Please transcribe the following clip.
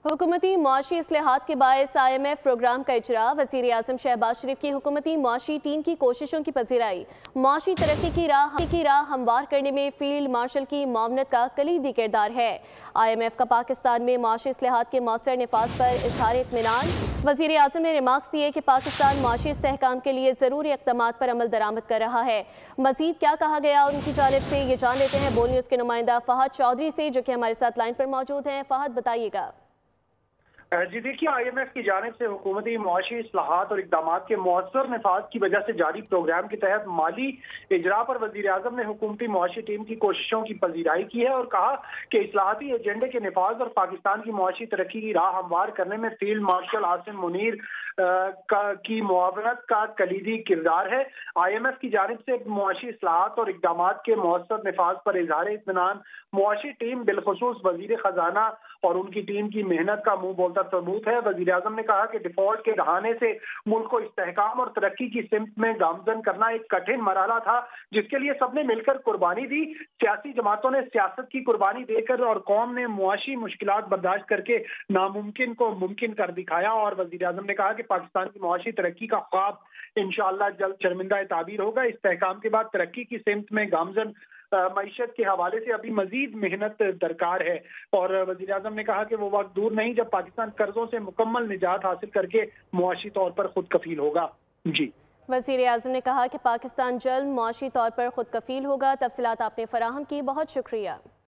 हुकूमती मुआशी इस्लाहात के बायस IMF प्रोग्राम का इजरा। वज़ीर आज़म शहबाज शरीफ की हुकूमती मुआशी टीम की कोशिशों की पज़ीराई। मुआशी तरक्की की राह हमवार करने में फील्ड मार्शल की मामनत का कलीदी किरदार है। IMF का पाकिस्तान में मुआशी इस्लाहात के मौसर निफाज पर इज़हार इत्मीनान। वज़ीर आज़म ने रिमार्क्स दिए कि पाकिस्तान मुआशी इस्तेहकाम के लिए ज़रूरी इक़दामात पर अमल दरामद कर रहा है। मज़ीद क्या कहा गया उनकी जानिब से ये जान लेते हैं बोल न्यूज़ के नुमाइंदा फ़हद चौधरी से, जो कि हमारे साथ लाइन पर मौजूद हैं। फ़हद, बताइएगा। जी देखिए, IMF की जानिब से हुकूमती मुआशी इस्लाहात और इक़दामात के मौसर नफाज की वजह से जारी प्रोग्राम के तहत माली इजरा पर वज़ीर आज़म ने हुकूमती मुआशी टीम की कोशिशों की पजीराई की है और कहा कि इस्लाहाती एजेंडे के नफाज और पाकिस्तान की मुआशी तरक्की की राह हमवार करने में फील्ड मार्शल आसिम मुनीर की मुआवनत का कलीदी किरदार है। IMF की जानिब से मुआशी इस्लाहात और इक़दामात के मौसर नफाज पर इज़हार इत्मीनान। मुआशी टीम बिलखुसूस वज़ीर खजाना और उनकी टीम की मेहनत का मुंह बोलता सबूत है। वज़ीर आज़म ने कहा कि डिफॉल्ट के दहाने से मुल्क को इस्तेहकाम और तरक्की की सिमत में गामजन करना एक कठिन मरहला था, जिसके लिए सबने मिलकर कुर्बानी दी। सियासी जमातों ने सियासत की कुर्बानी देकर और कौम ने मुआशी मुश्किलात बर्दाश्त करके नामुमकिन को मुमकिन कर दिखाया। और वज़ीर आज़म ने कहा कि पाकिस्तान की मुआशी तरक्की का ख्वाब इंशाअल्लाह जल्द शर्मिंदा ताबीर होगा। इस्तेहकाम के बाद तरक्की की सिमत में गामजन मईशत के हवाले से अभी मजीद मेहनत दरकार है। और वज़ीर आज़म ने कहा कि वो वक्त दूर नहीं जब पाकिस्तान कर्जों से मुकम्मल निजात हासिल करके मुआशी तौर पर खुद कफील होगा। जी, वज़ीर आज़म ने कहा कि पाकिस्तान जल्द मुआशी तौर पर खुद कफील होगा। तफसीलात आपने फराहम की, बहुत शुक्रिया।